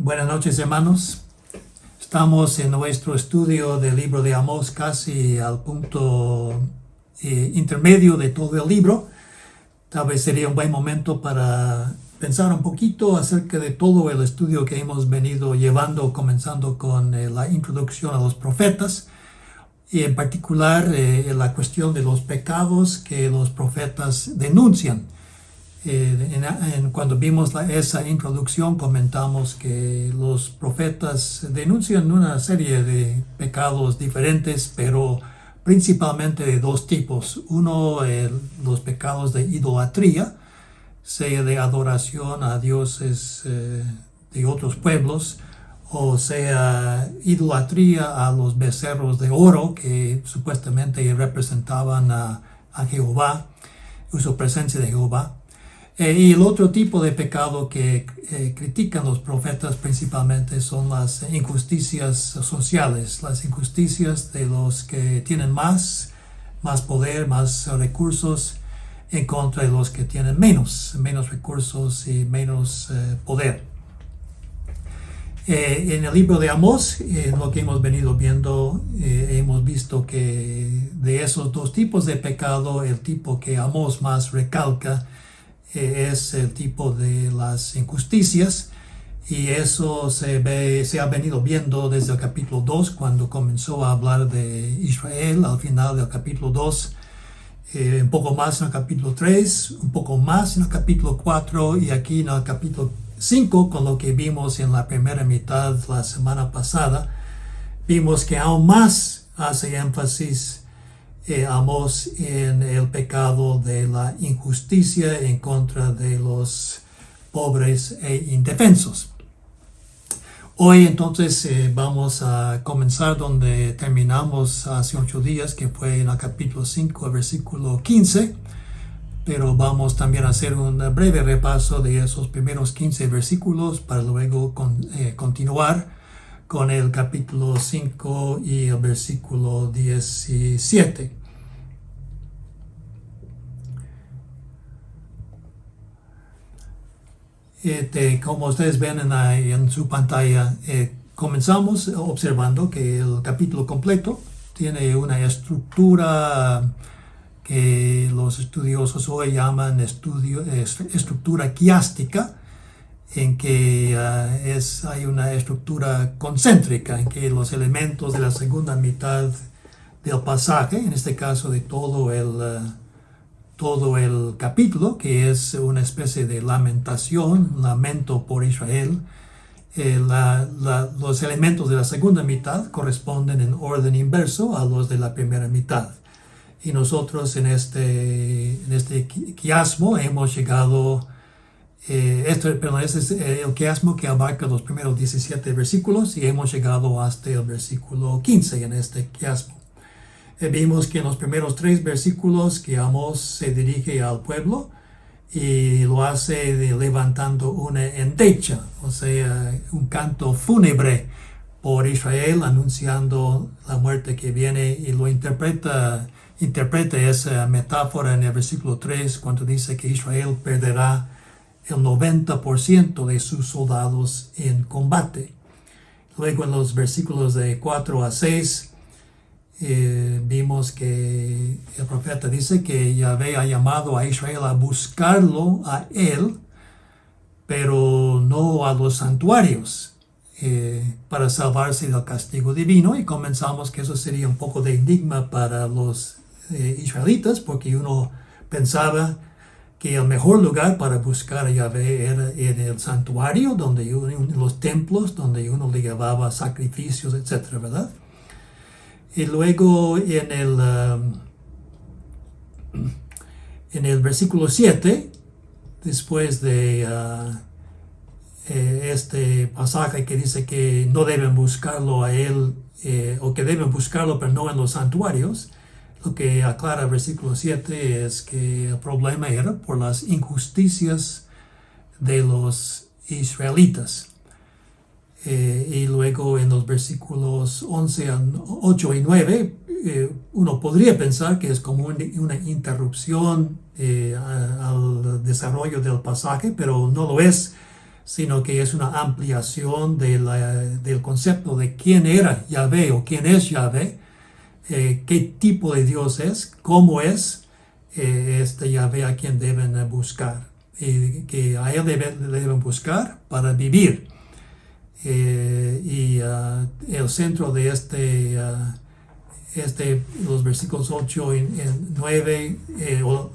Buenas noches, hermanos. Estamos en nuestro estudio del libro de Amós, casi al punto intermedio de todo el libro. Tal vez sería un buen momento para pensar un poquito acerca de todo el estudio que hemos venido llevando, comenzando con la introducción a los profetas, y en particular la cuestión de los pecados que los profetas denuncian. Cuando vimos esa introducción, comentamos que los profetas denuncian una serie de pecados diferentes, pero principalmente de dos tipos. Uno, los pecados de idolatría, sea de adoración a dioses de otros pueblos, o sea, idolatría a los becerros de oro que supuestamente representaban a Jehová, su presencia de Jehová. Y el otro tipo de pecado que critican los profetas principalmente son las injusticias sociales, las injusticias de los que tienen más poder, más recursos, en contra de los que tienen menos recursos y menos poder. En el libro de Amós, en lo que hemos venido viendo, hemos visto que de esos dos tipos de pecado, el tipo que Amós más recalca es el tipo de las injusticias, y eso se ha venido viendo desde el capítulo 2, cuando comenzó a hablar de Israel, al final del capítulo 2, un poco más en el capítulo 3, un poco más en el capítulo 4, y aquí en el capítulo 5, con lo que vimos en la primera mitad la semana pasada, vimos que aún más hace énfasis Amós en el pecado de la injusticia en contra de los pobres e indefensos. Hoy entonces vamos a comenzar donde terminamos hace 8 días, que fue en el capítulo 5, versículo 15, pero vamos también a hacer un breve repaso de esos primeros 15 versículos para luego continuar con el capítulo 5 y el versículo 17. Como ustedes ven en su pantalla, comenzamos observando que el capítulo completo tiene una estructura que los estudiosos hoy llaman estructura quiástica, en que hay una estructura concéntrica, en que los elementos de la segunda mitad del pasaje, en este caso de todo el capítulo, que es una especie de lamentación, lamento por Israel, los elementos de la segunda mitad corresponden en orden inverso a los de la primera mitad. Y nosotros en este quiasmo hemos llegado. Este es el quiasmo que abarca los primeros 17 versículos, y hemos llegado hasta el versículo 15 en este quiasmo. Vimos que en los primeros 3 versículos que Amós se dirige al pueblo y lo hace levantando una endecha, o sea, un canto fúnebre por Israel, anunciando la muerte que viene, y lo interpreta esa metáfora en el versículo 3 cuando dice que Israel perderá el 90% de sus soldados en combate. Luego en los versículos de 4 a 6 vimos que el profeta dice que Yahvé ha llamado a Israel a buscarlo a él, pero no a los santuarios, para salvarse del castigo divino. Y comenzamos que eso sería un poco de enigma para los israelitas, porque uno pensaba que el mejor lugar para buscar a Yahvé era en el santuario, en los templos, donde uno le llevaba sacrificios, etc., ¿verdad? Y luego en el versículo 7, después de este pasaje que dice que no deben buscarlo a él, o que deben buscarlo pero no en los santuarios, lo que aclara el versículo 7 es que el problema era por las injusticias de los israelitas. Y luego en los versículos 8 y 9, uno podría pensar que es como una interrupción al desarrollo del pasaje, pero no lo es, sino que es una ampliación del concepto de quién era Yahvé o quién es Yahvé, qué tipo de Dios es, cómo es este Yahvé a quien deben buscar, y que a él deben buscar para vivir. El centro de los versículos 8 y 9, en los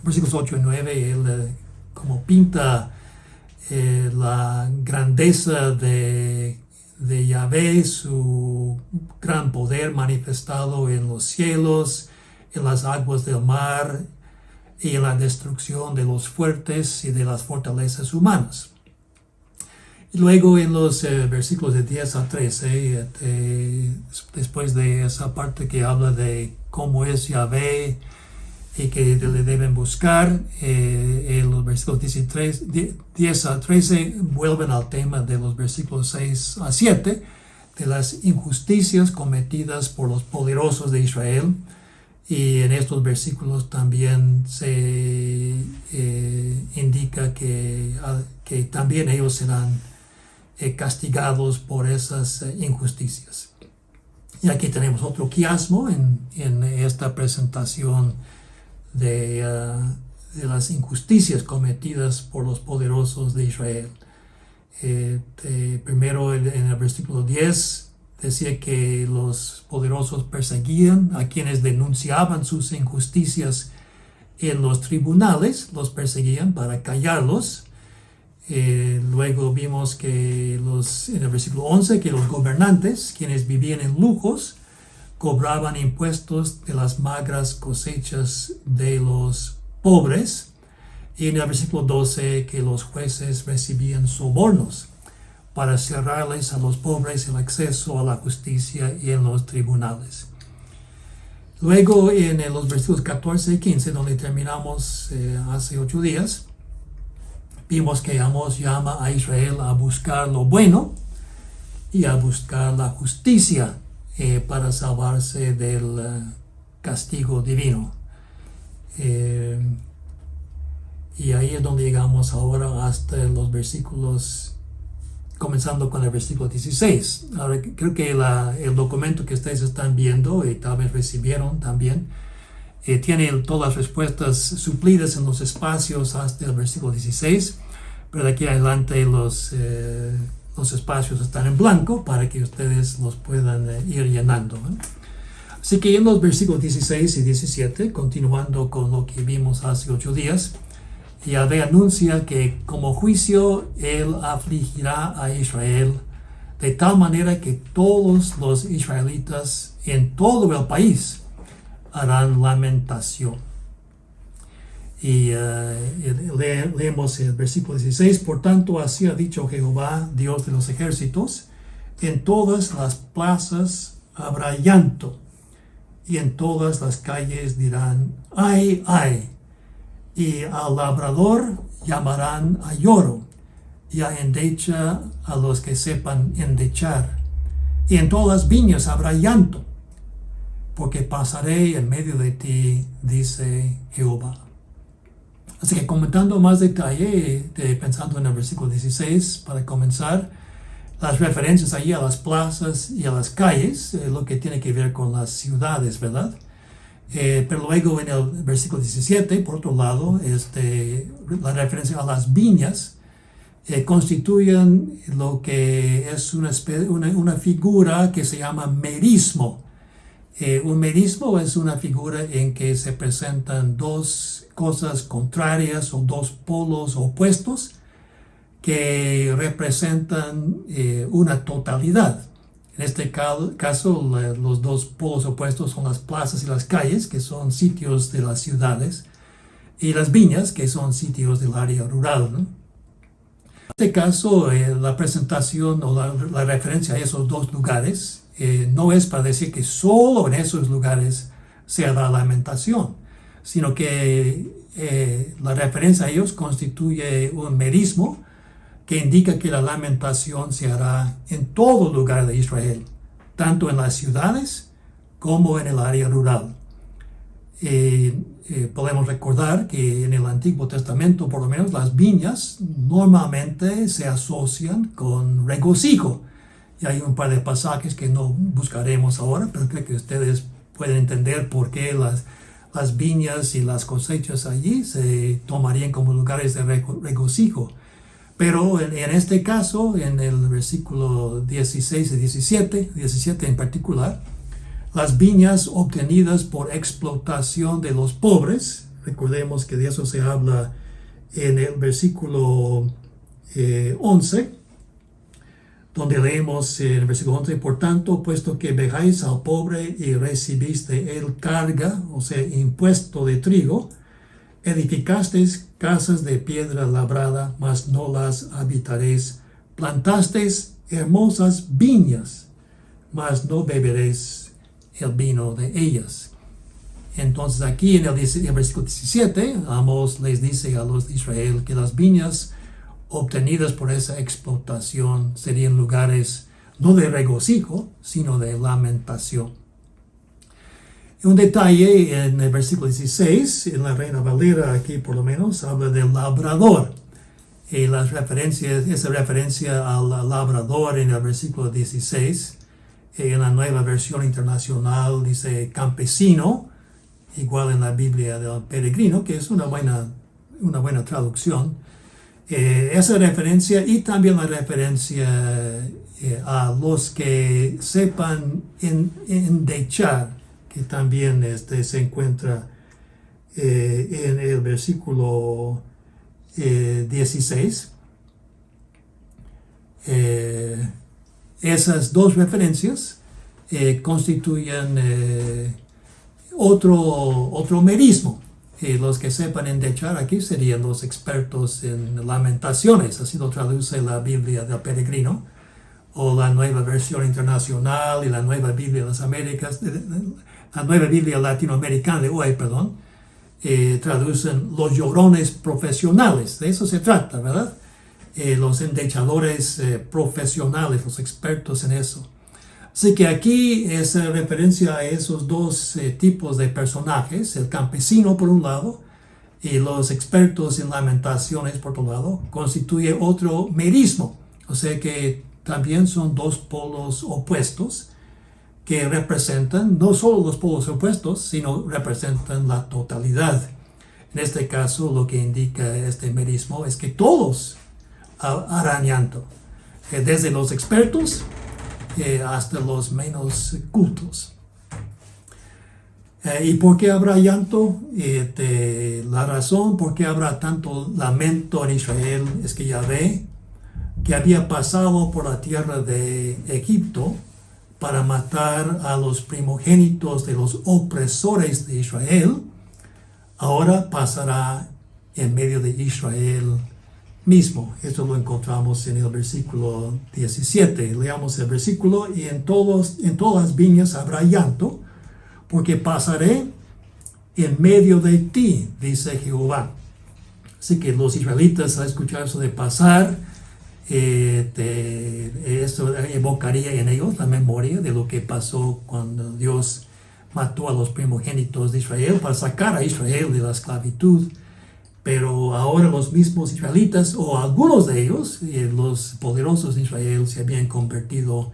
versículos 8 y 9, él como pinta la grandeza de Yahvé, su gran poder manifestado en los cielos, en las aguas del mar y en la destrucción de los fuertes y de las fortalezas humanas. Y luego en los versículos de 10 a 13, después de esa parte que habla de cómo es Yahvé y que le deben buscar, en los versículos 10 a 13 vuelven al tema de los versículos 6 a 7, de las injusticias cometidas por los poderosos de Israel. Y en estos versículos también se indica que también ellos serán castigados por esas injusticias. Y aquí tenemos otro quiasmo en esta presentación de las injusticias cometidas por los poderosos de Israel. Primero en el versículo 10 decía que los poderosos perseguían a quienes denunciaban sus injusticias en los tribunales, los perseguían para callarlos. Luego vimos que en el versículo 11 que los gobernantes, quienes vivían en lujos, cobraban impuestos de las magras cosechas de los pobres. Y en el versículo 12 que los jueces recibían sobornos para cerrarles a los pobres el acceso a la justicia y en los tribunales. Luego en los versículos 14 y 15, donde terminamos hace 8 días, vimos que Amós llama a Israel a buscar lo bueno y a buscar la justicia para salvarse del castigo divino. Y ahí es donde llegamos ahora hasta los versículos, comenzando con el versículo 16. Ahora, creo que el documento que ustedes están viendo y tal vez recibieron también, tiene todas las respuestas suplidas en los espacios hasta el versículo 16, pero de aquí adelante los espacios están en blanco para que ustedes los puedan ir llenando, ¿no? Así que en los versículos 16 y 17, continuando con lo que vimos hace 8 días, Yahvé anuncia que como juicio él afligirá a Israel de tal manera que todos los israelitas en todo el país harán lamentación. Y leemos el versículo 16: por tanto así ha dicho Jehová, Dios de los ejércitos, en todas las plazas habrá llanto, y en todas las calles dirán, ay, ay, y al labrador llamarán a lloro, y a endecha a los que sepan endechar, y en todas las viñas habrá llanto, porque pasaré en medio de ti, dice Jehová. Así que comentando más detalle, pensando en el versículo 16, para comenzar, las referencias allí a las plazas y a las calles, lo que tiene que ver con las ciudades, ¿verdad? Pero luego en el versículo 17, por otro lado, la referencia a las viñas constituyen lo que es una figura que se llama merismo. Un merismo es una figura en que se presentan dos cosas contrarias o dos polos opuestos que representan una totalidad. En este caso, los dos polos opuestos son las plazas y las calles, que son sitios de las ciudades, y las viñas, que son sitios del área rural, ¿no? En este caso, la presentación o la referencia a esos dos lugares no es para decir que solo en esos lugares se hará lamentación, sino que la referencia a ellos constituye un merismo que indica que la lamentación se hará en todo lugar de Israel, tanto en las ciudades como en el área rural. podemos recordar que en el Antiguo Testamento, por lo menos, las viñas normalmente se asocian con regocijo. Y hay un par de pasajes que no buscaremos ahora, pero creo que ustedes pueden entender por qué las viñas y las cosechas allí se tomarían como lugares de regocijo. Pero en este caso, en el versículo 16 y 17 en particular, las viñas obtenidas por explotación de los pobres, recordemos que de eso se habla en el versículo 11, donde leemos en el versículo 11, por tanto, puesto que vejáis al pobre y recibís de él carga, o sea, impuesto de trigo, edificasteis casas de piedra labrada, mas no las habitaréis, plantasteis hermosas viñas, mas no beberéis el vino de ellas. Entonces aquí en el versículo 17, Amós les dice a los de Israel que las viñas obtenidas por esa explotación serían lugares no de regocijo, sino de lamentación. Un detalle en el versículo 16, en la Reina Valera aquí por lo menos, habla del labrador. Y esa referencia al labrador en el versículo 16, en la Nueva Versión Internacional dice campesino, igual en la Biblia del Peregrino, que es una buena traducción. Esa referencia y también la referencia a los que sepan endechar, que también se encuentra en el versículo 16. Esas dos referencias constituyen otro merismo. Los que sepan endechar aquí serían los expertos en lamentaciones, así lo traduce la Biblia del Peregrino, o la Nueva Versión Internacional y la Nueva Biblia de las Américas, la Nueva Biblia Latinoamericana de hoy, traducen los llorones profesionales. De eso se trata, ¿verdad? Los endechadores profesionales, los expertos en eso. Así que aquí es referencia a esos dos tipos de personajes, el campesino por un lado y los expertos en lamentaciones por otro lado, constituye otro merismo. O sea que también son dos polos opuestos que representan no solo los polos opuestos, sino representan la totalidad. En este caso, lo que indica este merismo es que todos harán llanto, desde los expertos hasta los menos cultos. ¿Y por qué habrá llanto? La razón por qué habrá tanto lamento en Israel es que Yahvé, que había pasado por la tierra de Egipto para matar a los primogénitos de los opresores de Israel, ahora pasará en medio de Israel mismo. Esto lo encontramos en el versículo 17. Leamos el versículo: y en todas las viñas habrá llanto, porque pasaré en medio de ti, dice Jehová. Así que los israelitas, al escuchar eso de pasar, esto evocaría en ellos la memoria de lo que pasó cuando Dios mató a los primogénitos de Israel para sacar a Israel de la esclavitud. Pero ahora los mismos israelitas, o algunos de ellos, los poderosos de Israel, se habían convertido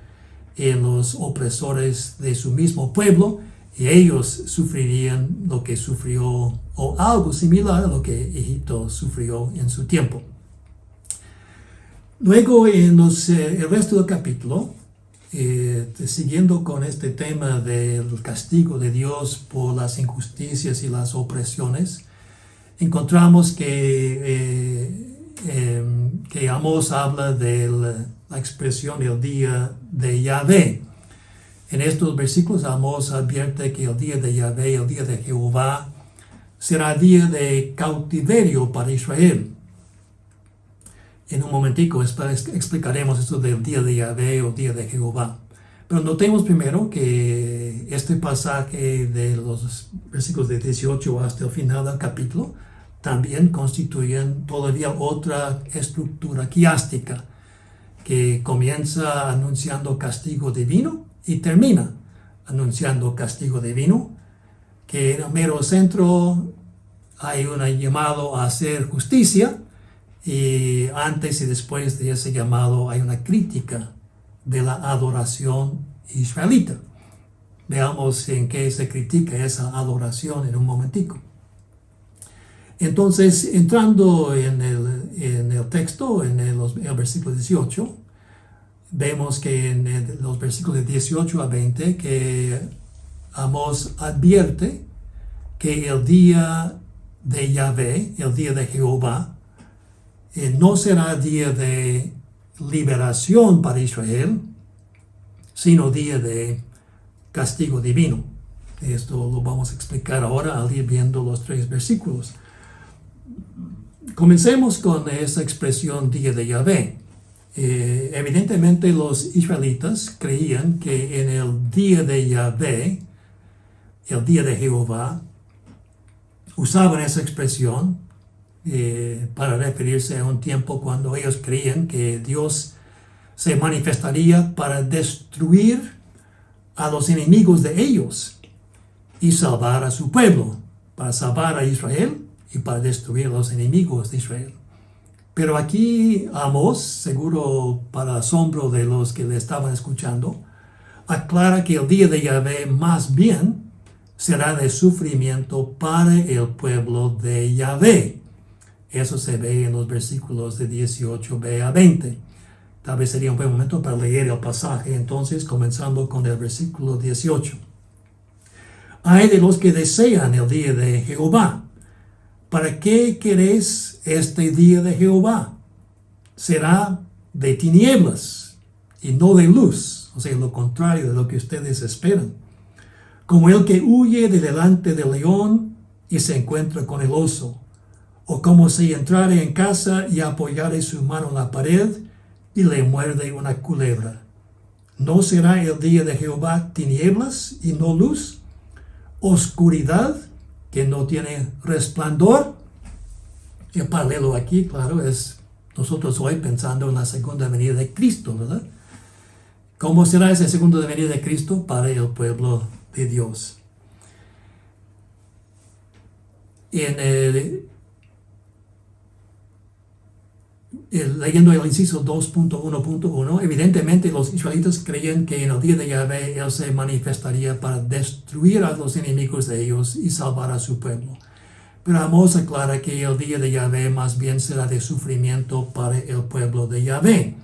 en los opresores de su mismo pueblo, y ellos sufrirían lo que sufrió, o algo similar a lo que Egipto sufrió en su tiempo. Luego, en el resto del capítulo, siguiendo con este tema del castigo de Dios por las injusticias y las opresiones, encontramos que Amós habla de la expresión el día de Yahvé. En estos versículos Amós advierte que el día de Yahvé, el día de Jehová, será día de cautiverio para Israel. En un momentico explicaremos esto del día de Yahvé o día de Jehová. Pero notemos primero que este pasaje de los versículos de 18 hasta el final del capítulo también constituyen todavía otra estructura quiástica que comienza anunciando castigo divino y termina anunciando castigo divino, que en el mero centro hay un llamado a hacer justicia, y antes y después de ese llamado hay una crítica de la adoración israelita. Veamos en qué se critica esa adoración en un momentico. Entonces, entrando en el texto, en el versículo 18, vemos que en los versículos 18 a 20, que Amós advierte que el día de Yahvé, el día de Jehová, no será día de liberación para Israel, sino día de castigo divino. Esto lo vamos a explicar ahora al ir viendo los 3 versículos. Comencemos con esa expresión día de Yahvé. Evidentemente los israelitas creían que en el día de Yahvé, el día de Jehová, usaban esa expresión para referirse a un tiempo cuando ellos creían que Dios se manifestaría para destruir a los enemigos de ellos y salvar a su pueblo, para salvar a Israel y para destruir a los enemigos de Israel. Pero aquí Amós, seguro para asombro de los que le estaban escuchando, aclara que el día de Yahvé más bien será de sufrimiento para el pueblo de Yahvé. Eso se ve en los versículos de 18b a 20. Tal vez sería un buen momento para leer el pasaje, entonces, comenzando con el versículo 18. Hay de los que desean el día de Jehová. ¿Para qué queréis este día de Jehová? Será de tinieblas y no de luz, o sea, lo contrario de lo que ustedes esperan. Como el que huye de delante del león y se encuentra con el oso, o como si entrare en casa y apoyare su mano en la pared y le muerde una culebra. ¿No será el día de Jehová tinieblas y no luz? Oscuridad que no tiene resplandor. El paralelo aquí, claro, es nosotros hoy pensando en la segunda venida de Cristo, ¿verdad? ¿Cómo será esa segunda venida de Cristo para el pueblo de Dios? Leyendo el inciso 2.1.1, evidentemente los israelitas creían que en el día de Yahvé Él se manifestaría para destruir a los enemigos de ellos y salvar a su pueblo. Pero Amós aclara que el día de Yahvé más bien será de sufrimiento para el pueblo de Yahvé.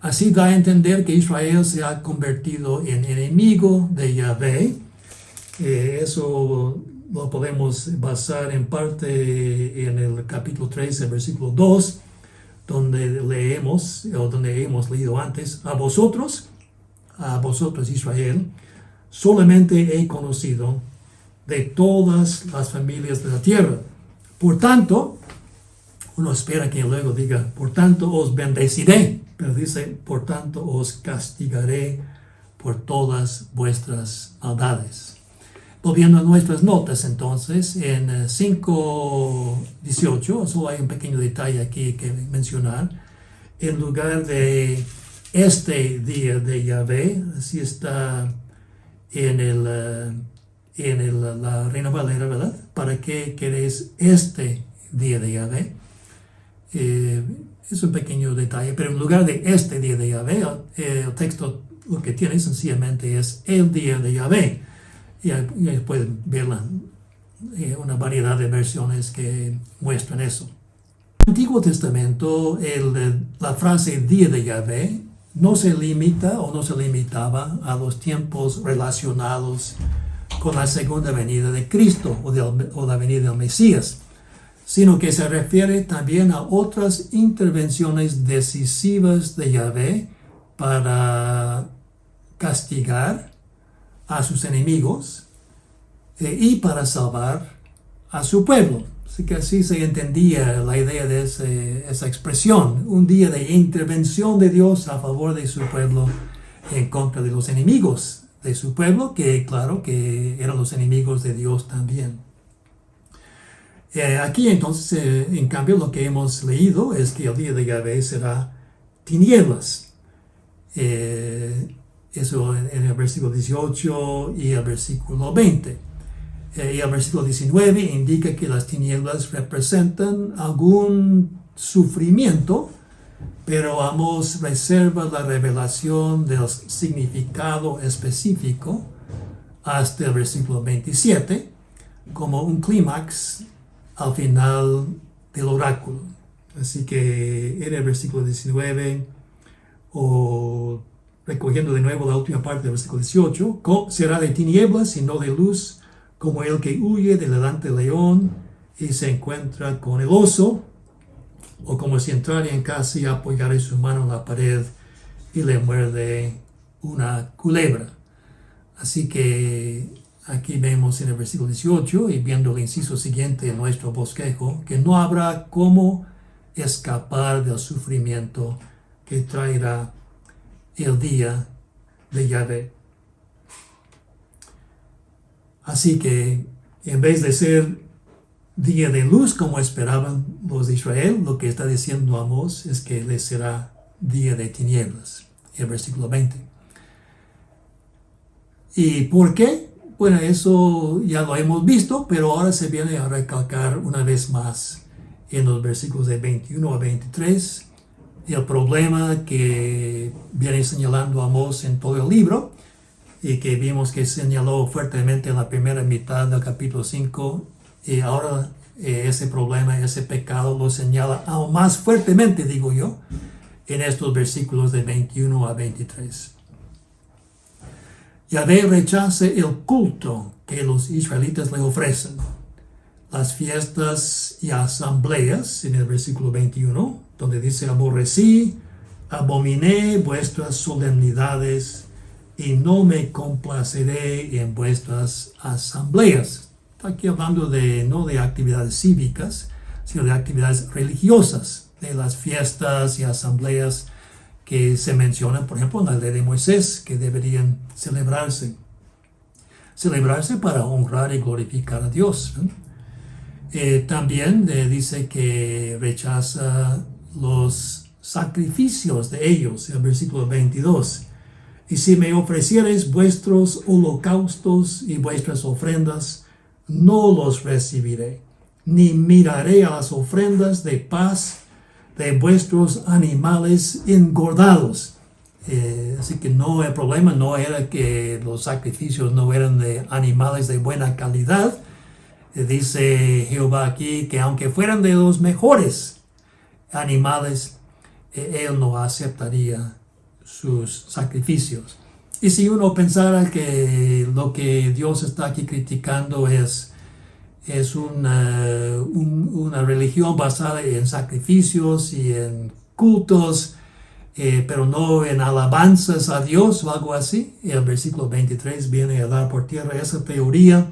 Así da a entender que Israel se ha convertido en enemigo de Yahvé. Eso lo podemos basar en parte en el capítulo 13, versículo 2, donde hemos leído antes, a vosotros Israel, solamente he conocido de todas las familias de la tierra. Por tanto, uno espera que luego diga, por tanto os bendeciré, pero dice, por tanto os castigaré por todas vuestras maldades. Volviendo a nuestras notas, entonces, en 5.18, solo hay un pequeño detalle aquí que mencionar. En lugar de este día de Yahvé, así está en la Reina Valera, ¿verdad? ¿Para qué queréis este día de Yahvé? Es un pequeño detalle, pero en lugar de este día de Yahvé, el texto lo que tiene sencillamente es el día de Yahvé. Y pueden ver una variedad de versiones que muestran eso. En el Antiguo Testamento, la frase día de Yahvé no se limita o no se limitaba a los tiempos relacionados con la segunda venida de Cristo o la venida del Mesías, sino que se refiere también a otras intervenciones decisivas de Yahvé para castigar a sus enemigos y para salvar a su pueblo. Así que así se entendía la idea de esa expresión, un día de intervención de Dios a favor de su pueblo en contra de los enemigos de su pueblo, que claro que eran los enemigos de Dios también. Aquí entonces, en cambio, lo que hemos leído es que el día de Yahvé será tinieblas. Eso en el versículo 18 y el versículo 20. Y el versículo 19 indica que las tinieblas representan algún sufrimiento, pero Amós reserva la revelación del significado específico hasta el versículo 27 como un clímax al final del oráculo. Así que en el versículo 19, o recogiendo de nuevo la última parte del versículo 18, será de tinieblas y no de luz, como el que huye de delante del león y se encuentra con el oso, o como si entrara en casa y apoyara su mano en la pared y le muerde una culebra. Así que aquí vemos en el versículo 18, y viendo el inciso siguiente en nuestro bosquejo, que no habrá cómo escapar del sufrimiento que traerá el día de Yahvé. Así que en vez de ser día de luz como esperaban los de Israel, lo que está diciendo Amós es que les será día de tinieblas. El versículo 20. ¿Y por qué? Bueno, eso ya lo hemos visto, pero ahora se viene a recalcar una vez más en los versículos de 21 a 23 el problema que viene señalando Amós en todo el libro, y que vimos que señaló fuertemente en la primera mitad del capítulo 5, y ahora ese problema, ese pecado lo señala aún más fuertemente, digo yo, en estos versículos de 21 a 23. Yahvé rechaza el culto que los israelitas le ofrecen. Las fiestas y asambleas, en el versículo 21, donde dice: aborrecí, abominé vuestras solemnidades y no me complaceré en vuestras asambleas. Está aquí hablando no de actividades cívicas, sino de actividades religiosas, de las fiestas y asambleas que se mencionan, por ejemplo, en la ley de Moisés, que deberían celebrarse para honrar y glorificar a Dios. También dice que rechaza los sacrificios de ellos, el versículo 22. Y si me ofreciereis vuestros holocaustos y vuestras ofrendas, no los recibiré, ni miraré a las ofrendas de paz de vuestros animales engordados. Así que no, el problema no era que los sacrificios no eran de animales de buena calidad. Dice Jehová aquí que aunque fueran de los mejores animales, él no aceptaría sus sacrificios. Y si uno pensara que lo que Dios está aquí criticando es una religión basada en sacrificios y en cultos, pero no en alabanzas a Dios o algo así, el versículo 23 viene a dar por tierra esa teoría,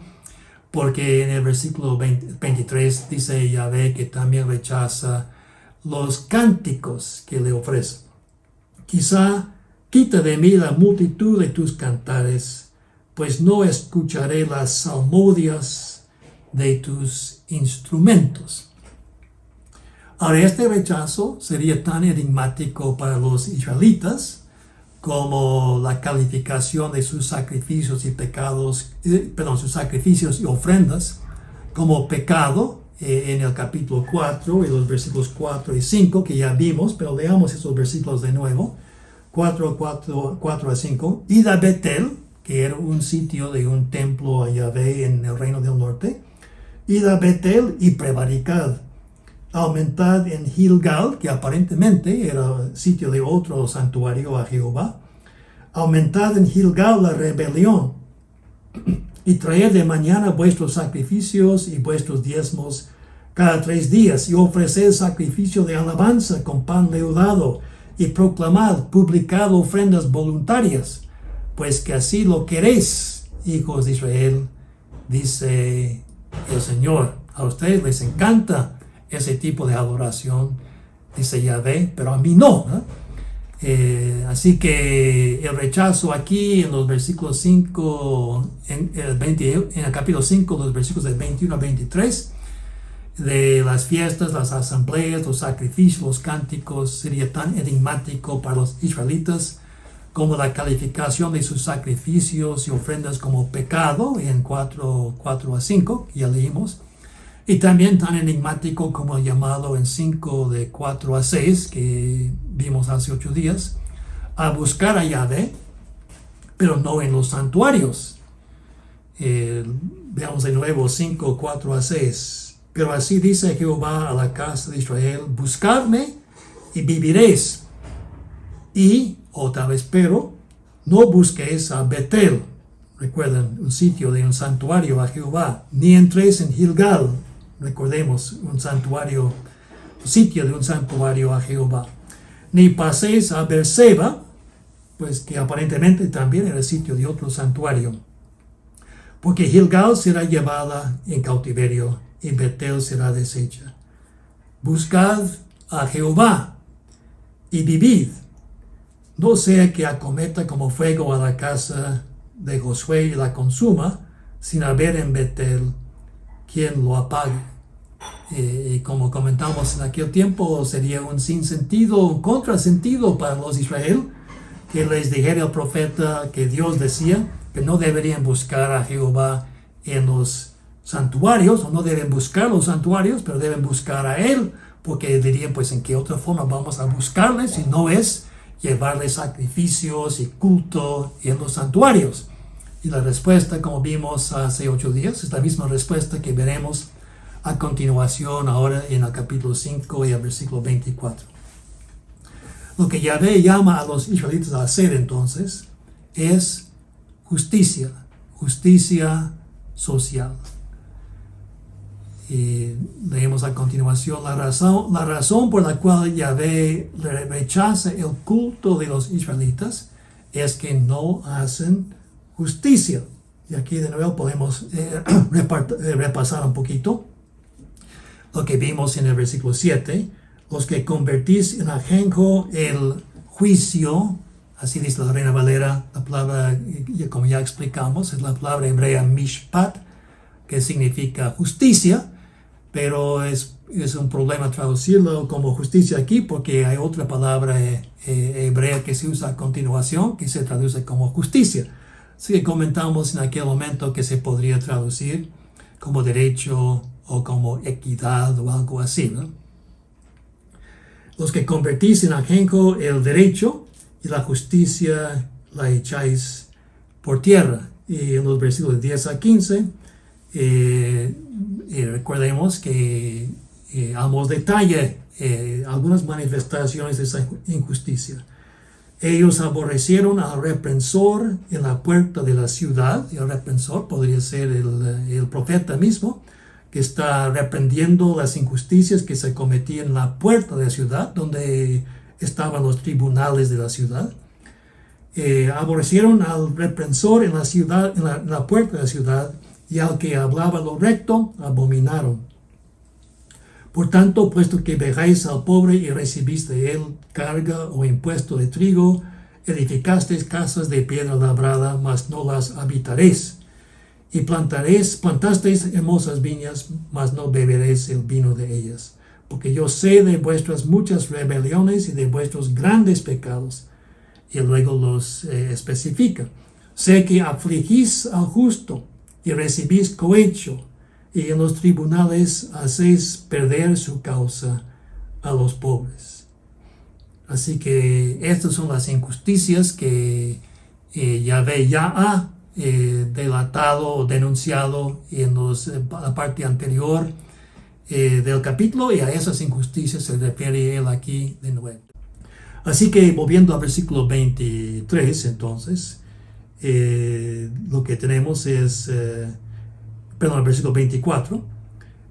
porque en el versículo 23 dice Yahvé que también rechaza los cánticos que le ofrecen. Quizá quita de mí la multitud de tus cantares, pues no escucharé las salmodias de tus instrumentos. Ahora, este rechazo sería tan enigmático para los israelitas como la calificación de sus sacrificios y sus sacrificios y ofrendas como pecado en el capítulo 4 y los versículos 4 y 5 que ya vimos, pero leamos esos versículos de nuevo, 4 a 5. Id a Betel, que era un sitio de un templo a Yahvé en el reino del norte. Id a Betel y prevaricad. Aumentad en Gilgal, que aparentemente era sitio de otro santuario a Jehová. Aumentad en Gilgal la rebelión. Y traed de mañana vuestros sacrificios y vuestros diezmos cada 3 días. Y ofreced sacrificio de alabanza con pan leudado. Y proclamad, publicad ofrendas voluntarias. Pues que así lo queréis, hijos de Israel, dice el Señor. A ustedes les encanta ese tipo de adoración, dice Yahvé, pero a mí no, ¿no? Así que el rechazo aquí en los versículos 5, en el capítulo 5, los versículos de 21 a 23, de las fiestas, las asambleas, los sacrificios, los cánticos, sería tan enigmático para los israelitas como la calificación de sus sacrificios y ofrendas como pecado en 4 a 5, que ya leímos, y también tan enigmático como el llamado en 5 de 4 a 6, que vimos hace 8 días, a buscar a Yahvé, pero no en los santuarios. Veamos de nuevo 5, 4 a 6. Pero así dice Jehová a la casa de Israel: buscadme y viviréis. Y, otra vez, pero no busquéis a Betel. Recuerden, un sitio de un santuario a Jehová. Ni entréis en Gilgal. Recordemos, un santuario, un sitio de un santuario a Jehová. Ni paséis a Beerseba, pues que aparentemente también era el sitio de otro santuario. Porque Gilgal será llevada en cautiverio y Betel será deshecha. Buscad a Jehová y vivid. No sea que acometa como fuego a la casa de Josué y la consuma, sin haber en Betel quien lo apague. Y como comentamos en aquel tiempo, sería un sinsentido, un contrasentido para los de Israel, que les dijera el profeta que Dios decía que no deberían buscar a Jehová en los santuarios, o no deben buscar los santuarios, pero deben buscar a Él, porque dirían, pues, ¿en qué otra forma vamos a buscarle si no es llevarle sacrificios y culto en los santuarios? Y la respuesta, como vimos hace 8 días, es la misma respuesta que veremos a continuación ahora en el capítulo 5 y el versículo 24. Lo que Yahvé llama a los israelitas a hacer entonces es justicia social. Y leemos a continuación la razón por la cual Yahvé rechaza el culto de los israelitas es que no hacen justicia. Y aquí de nuevo podemos repasar un poquito lo que vimos en el versículo 7. Los que convertís en ajenjo el juicio, así dice la Reina Valera, la palabra, como ya explicamos, es la palabra hebrea mishpat, que significa justicia, pero es un problema traducirlo como justicia aquí, porque hay otra palabra hebrea que se usa a continuación, que se traduce como justicia. Así que comentamos en aquel momento que se podría traducir como derecho o como equidad o algo así, ¿no? Los que convertís en ajenjo el derecho y la justicia la echáis por tierra. Y en los versículos 10 a 15, recordemos que damos detalle algunas manifestaciones de esa injusticia. Ellos aborrecieron al reprensor en la puerta de la ciudad, y el reprensor podría ser el profeta mismo, que está reprendiendo las injusticias que se cometían en la puerta de la ciudad, donde estaban los tribunales de la ciudad. Aborrecieron al reprensor en la ciudad, en la puerta de la ciudad, y al que hablaba lo recto, abominaron. Por tanto, puesto que vejáis al pobre y recibís de él carga o impuesto de trigo, edificasteis casas de piedra labrada, mas no las habitaréis. Y plantasteis hermosas viñas, mas no beberéis el vino de ellas. Porque yo sé de vuestras muchas rebeliones y de vuestros grandes pecados. Y luego los especifica. Sé que afligís al justo y recibís cohecho, y en los tribunales hacéis perder su causa a los pobres. Así que estas son las injusticias que Yahvé ya ha delatado o denunciado en la parte anterior del capítulo, y a esas injusticias se refiere él aquí de nuevo. Así que volviendo al versículo 23, entonces, lo que tenemos es, el versículo 24,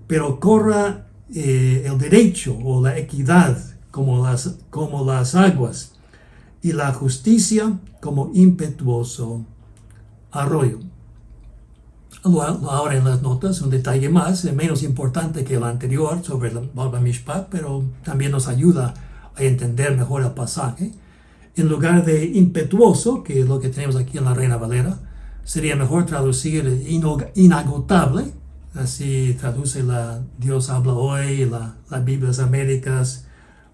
pero corra el derecho o la equidad como las aguas, y la justicia como impetuoso arroyo. Ahora en las notas un detalle más, menos importante que el anterior sobre la Balba Mishpat, pero también nos ayuda a entender mejor el pasaje. En lugar de impetuoso, que es lo que tenemos aquí en la Reina Valera, sería mejor traducir inagotable. Así traduce la Dios habla hoy, la Biblia de las Américas,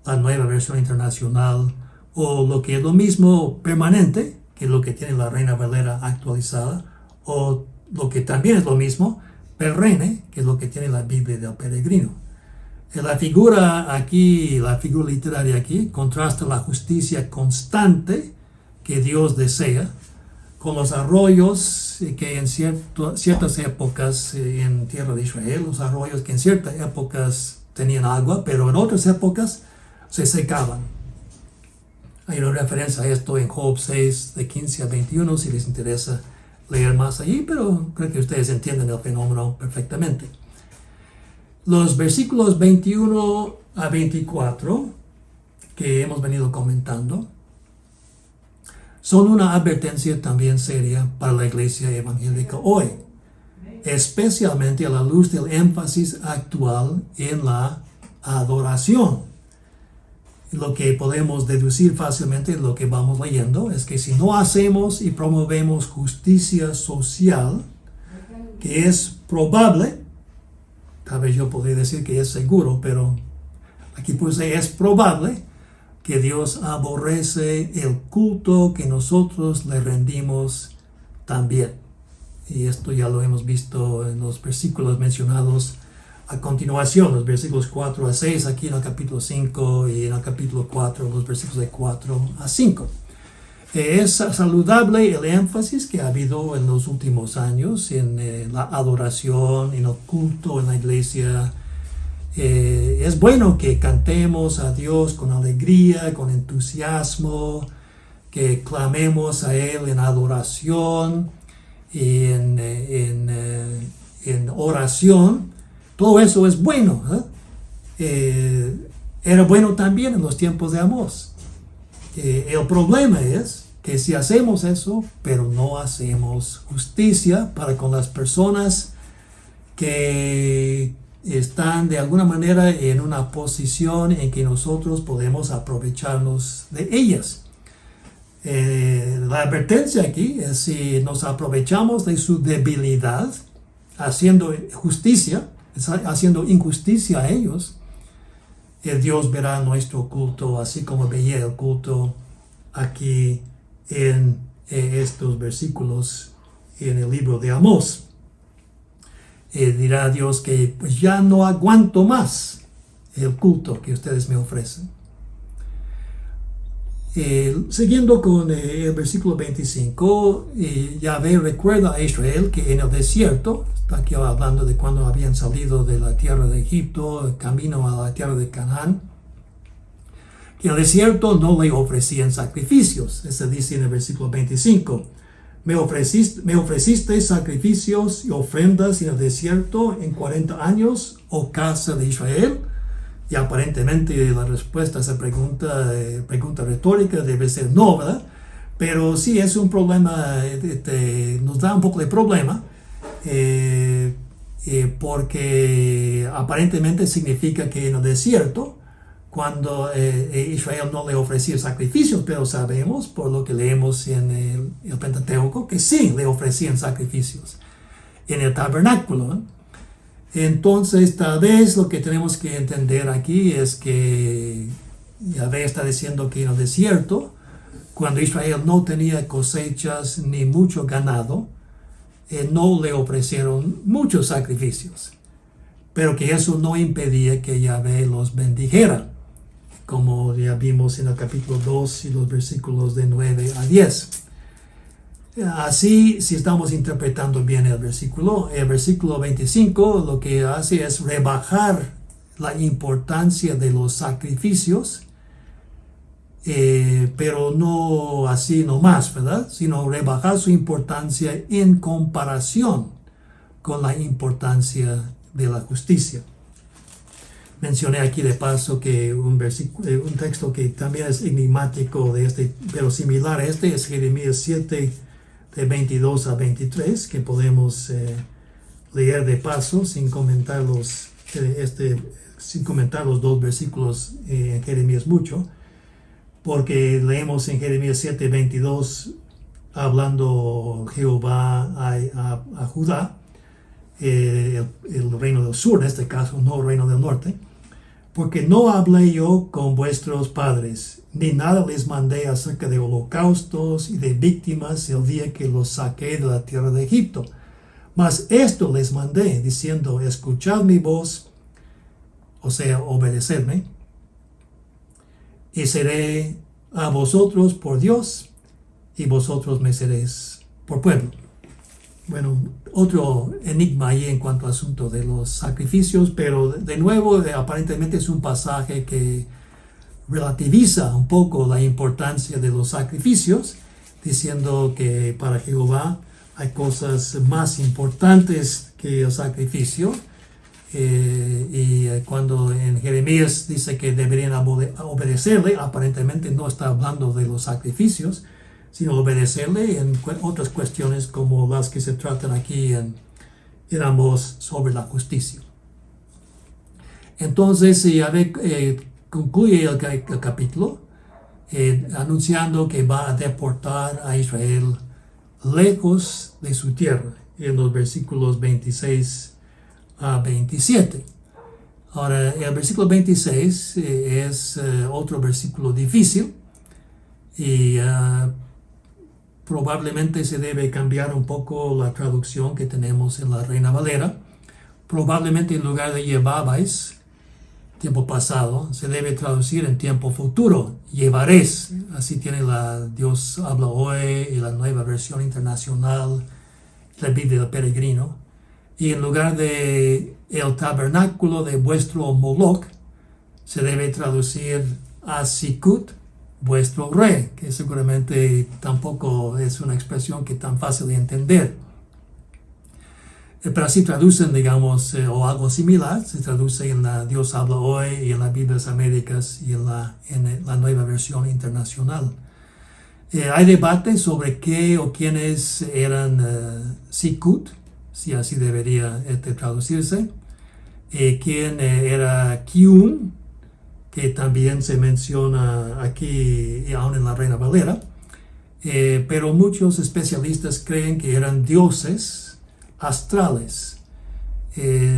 la Nueva Versión Internacional, o lo que es lo mismo permanente, que es lo que tiene la Reina Valera actualizada, o lo que también es lo mismo, perenne, que es lo que tiene la Biblia del Peregrino. La figura aquí, la figura literaria aquí, contrasta la justicia constante que Dios desea con los arroyos que en ciertas épocas en tierra de Israel, los arroyos que en ciertas épocas tenían agua, pero en otras épocas se secaban. Hay una referencia a esto en Job 6, de 15 a 21, si les interesa leer más allí, pero creo que ustedes entienden el fenómeno perfectamente. Los versículos 21 a 24 que hemos venido comentando son una advertencia también seria para la iglesia evangélica hoy, especialmente a la luz del énfasis actual en la adoración. Lo que podemos deducir fácilmente de lo que vamos leyendo es que si no hacemos y promovemos justicia social, que es probable, tal vez yo podría decir que es seguro, pero aquí puse es probable que Dios aborrece el culto que nosotros le rendimos también. Y esto ya lo hemos visto en los versículos mencionados a continuación, los versículos 4 a 6, aquí en el capítulo 5 y en el capítulo 4, los versículos de 4 a 5. Es saludable el énfasis que ha habido en los últimos años en la adoración, en el culto en la iglesia. Es bueno que cantemos a Dios con alegría, con entusiasmo, que clamemos a Él en adoración, en oración. Todo eso es bueno. Era bueno también en los tiempos de Amós. El problema es que si hacemos eso, pero no hacemos justicia para con las personas que están de alguna manera en una posición en que nosotros podemos aprovecharnos de ellas. La advertencia aquí es si nos aprovechamos de su debilidad, haciendo justicia, haciendo injusticia a ellos, Dios verá nuestro culto así como veía el culto aquí en estos versículos en el libro de Amós. Dirá Dios que pues ya no aguanto más el culto que ustedes me ofrecen. Siguiendo con el versículo 25, Yahvé recuerda a Israel que en el desierto, está aquí hablando de cuando habían salido de la tierra de Egipto, camino a la tierra de Canaán, que en el desierto no le ofrecían sacrificios. Eso dice en el versículo 25. Me ofreciste sacrificios y ofrendas en el desierto en 40 años, oh casa de Israel. Y aparentemente la respuesta a esa pregunta retórica debe ser no, ¿verdad? Pero sí es un problema, nos da un poco de problema, porque aparentemente significa que en el desierto, cuando Israel no le ofrecía sacrificios, pero sabemos por lo que leemos en el Pentateuco que sí le ofrecían sacrificios en el tabernáculo, ¿no? Entonces, tal vez lo que tenemos que entender aquí es que Yahvé está diciendo que en el desierto, cuando Israel no tenía cosechas ni mucho ganado, no le ofrecieron muchos sacrificios, pero que eso no impedía que Yahvé los bendijera, como ya vimos en el capítulo 2 y los versículos de 9 a 10. Así, si estamos interpretando bien el versículo 25 lo que hace es rebajar la importancia de los sacrificios, pero no así nomás, ¿verdad? Sino rebajar su importancia en comparación con la importancia de la justicia. Mencioné aquí de paso que un texto que también es enigmático pero similar a este es Jeremías 7, de 22 a 23, que podemos leer de paso sin comentar los dos versículos en Jeremías mucho, porque leemos en Jeremías 7, 22, hablando Jehová a Judá, el reino del sur en este caso, no el reino del norte, porque no hablé yo con vuestros padres, ni nada les mandé acerca de holocaustos y de víctimas el día que los saqué de la tierra de Egipto. Mas esto les mandé, diciendo, escuchad mi voz, o sea, obedecedme, y seré a vosotros por Dios, y vosotros me seréis por pueblo. Bueno, otro enigma ahí en cuanto al asunto de los sacrificios, pero de nuevo, aparentemente es un pasaje que relativiza un poco la importancia de los sacrificios, diciendo que para Jehová hay cosas más importantes que el sacrificio. Cuando en Jeremías dice que deberían obedecerle, aparentemente no está hablando de los sacrificios, sino obedecerle en otras cuestiones como las que se tratan aquí en Amós sobre la justicia. Entonces, concluye el capítulo anunciando que va a deportar a Israel lejos de su tierra, en los versículos 26 a 27. Ahora, el versículo 26 es otro versículo difícil y probablemente se debe cambiar un poco la traducción que tenemos en la Reina Valera. Probablemente en lugar de llevabais, tiempo pasado, se debe traducir en tiempo futuro, llevaréis. Así tiene Dios habla hoy y la Nueva Versión Internacional, la Biblia del Peregrino. Y en lugar de el tabernáculo de vuestro Moloch, se debe traducir a Sikut, vuestro rey, que seguramente tampoco es una expresión que tan fácil de entender. Pero así traducen, digamos, o algo similar, se traduce en la Dios habla hoy y en las Biblias Américas y en la Nueva Versión Internacional. Hay debate sobre qué o quiénes eran Sikut, si así debería traducirse, quién era Kiun, que también se menciona aquí aún en la Reina Valera, pero muchos especialistas creen que eran dioses astrales.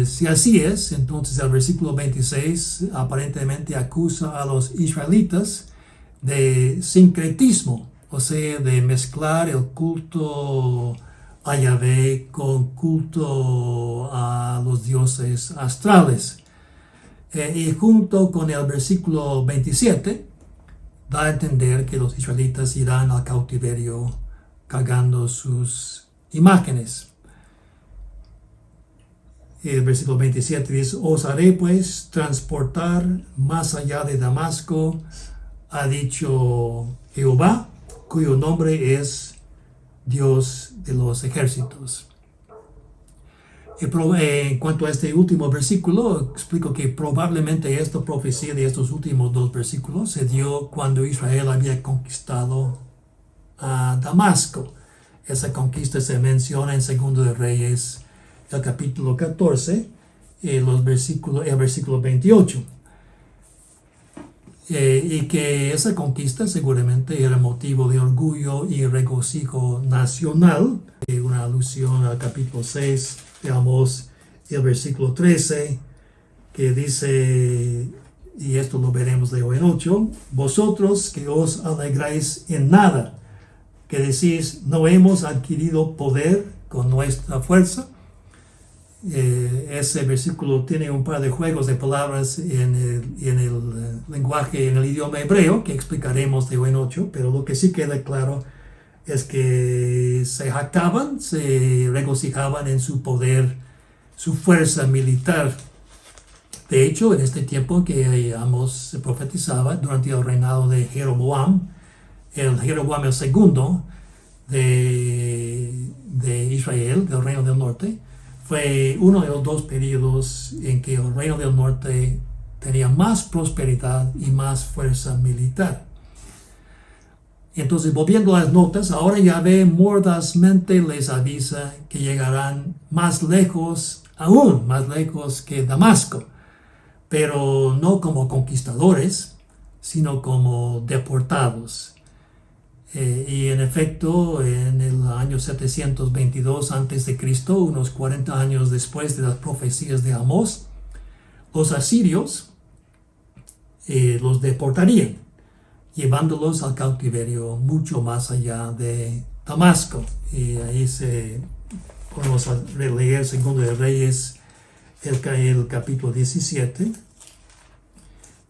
Si así es, entonces el versículo 26 aparentemente acusa a los israelitas de sincretismo, o sea, de mezclar el culto a Yahvé con culto a los dioses astrales. Y junto con el versículo 27 da a entender que los israelitas irán al cautiverio cargando sus imágenes. El versículo 27 dice, os haré pues transportar más allá de Damasco, ha dicho Jehová, cuyo nombre es Dios de los ejércitos. En cuanto a este último versículo, explico que probablemente esta profecía de estos últimos dos versículos se dio cuando Israel había conquistado a Damasco. Esa conquista se menciona en 2 de Reyes, el capítulo 14, el versículo 28. Y que esa conquista seguramente era motivo de orgullo y regocijo nacional. Una alusión al capítulo 6 de Amós, el versículo 13, que dice, y esto lo veremos de hoy en 8, vosotros que os alegráis en nada, que decís, no hemos adquirido poder con nuestra fuerza. Ese versículo tiene un par de juegos de palabras en el lenguaje, en el idioma hebreo, que explicaremos de hoy en 8, pero lo que sí queda claro es que se jactaban, se regocijaban en su poder, su fuerza militar. De hecho, en este tiempo que Amós se profetizaba, durante el reinado de Jeroboam, el segundo de Israel, del Reino del Norte, fue uno de los dos periodos en que el Reino del Norte tenía más prosperidad y más fuerza militar. Entonces, volviendo a las notas, ahora Yahvé mordazmente les avisa que llegarán más lejos, aún más lejos que Damasco, pero no como conquistadores, sino como deportados. Y en efecto, en el año 722 a.C., unos 40 años después de las profecías de Amós, los asirios los deportarían, llevándolos al cautiverio mucho más allá de Damasco. Y ahí podemos leer Segundo de Reyes, el capítulo 17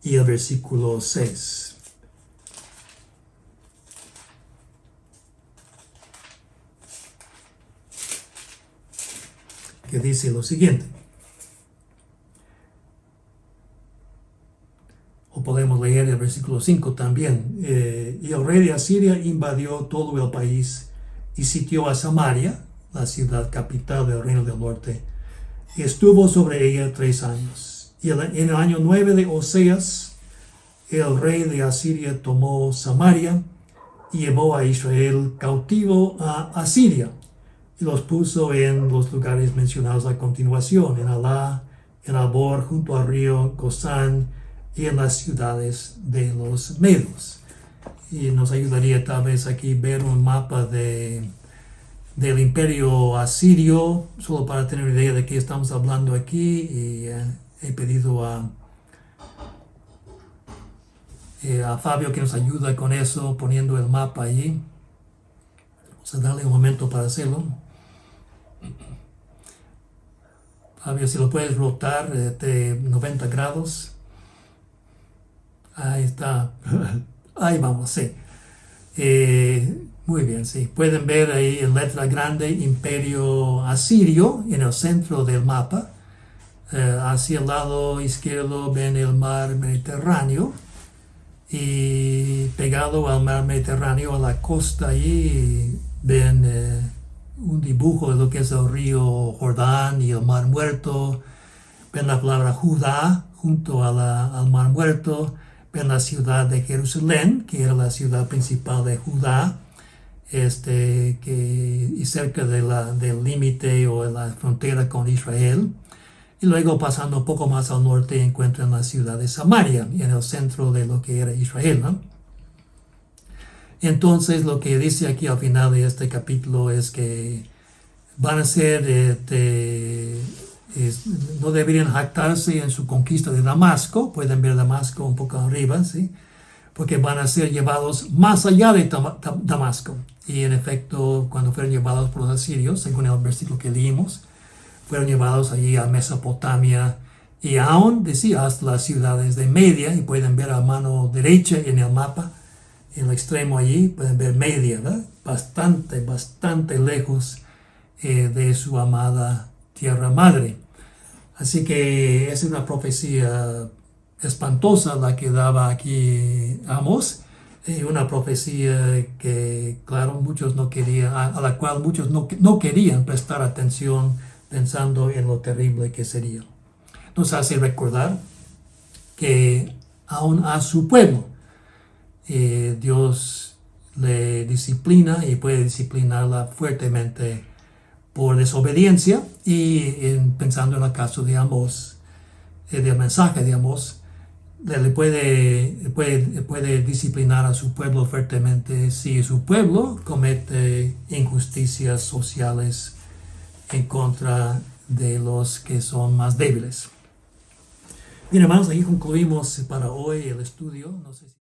y el versículo 6. Que dice lo siguiente. O podemos leer el versículo 5 también. Y el rey de Asiria invadió todo el país y sitió a Samaria, la ciudad capital del reino del norte, y estuvo sobre ella 3 años. Y en el año 9 de Oseas, el rey de Asiria tomó Samaria y llevó a Israel cautivo a Asiria, y los puso en los lugares mencionados a continuación, en Alá, en Abor, junto al río Gozán, y en las ciudades de los medos. Y nos ayudaría tal vez aquí ver un mapa del imperio asirio, solo para tener una idea de qué estamos hablando aquí. Y he pedido a Fabio que nos ayude con eso, poniendo el mapa allí. Vamos a darle un momento para hacerlo. Fabio, si lo puedes rotar de 90 grados. Ahí está. Ahí vamos, sí. Muy bien, sí. Pueden ver ahí en letra grande Imperio Asirio en el centro del mapa. Hacia el lado izquierdo ven el mar Mediterráneo. Y pegado al mar Mediterráneo, a la costa, ahí ven un dibujo de lo que es el río Jordán y el mar Muerto. Ven la palabra Judá junto al mar Muerto. Ven la ciudad de Jerusalén, que era la ciudad principal de Judá, y cerca del límite o de la frontera con Israel. Y luego pasando un poco más al norte encuentran la ciudad de Samaria, en el centro de lo que era Israel, ¿no? Entonces lo que dice aquí al final de este capítulo es que van a ser no deberían jactarse en su conquista de Damasco. Pueden ver Damasco un poco arriba, ¿sí? Porque van a ser llevados más allá de Damasco. Y en efecto, cuando fueron llevados por los asirios, según el versículo que leímos, fueron llevados allí a Mesopotamia y aún, decía, hasta las ciudades de Media. Y pueden ver a mano derecha en el mapa, en el extremo allí, pueden ver Media, ¿verdad? Bastante lejos de su amada tierra madre. Así que es una profecía espantosa la que daba aquí Amós, una profecía que, claro, muchos no querían, a la cual muchos no querían prestar atención, pensando en lo terrible que sería. Nos hace recordar que aún a su pueblo Dios le disciplina y puede disciplinarla fuertemente por desobediencia. Y pensando en el caso de Amós, del mensaje de Amós, le puede disciplinar a su pueblo fuertemente si su pueblo comete injusticias sociales en contra de los que son más débiles. Bien, hermanos, aquí concluimos para hoy el estudio. No sé si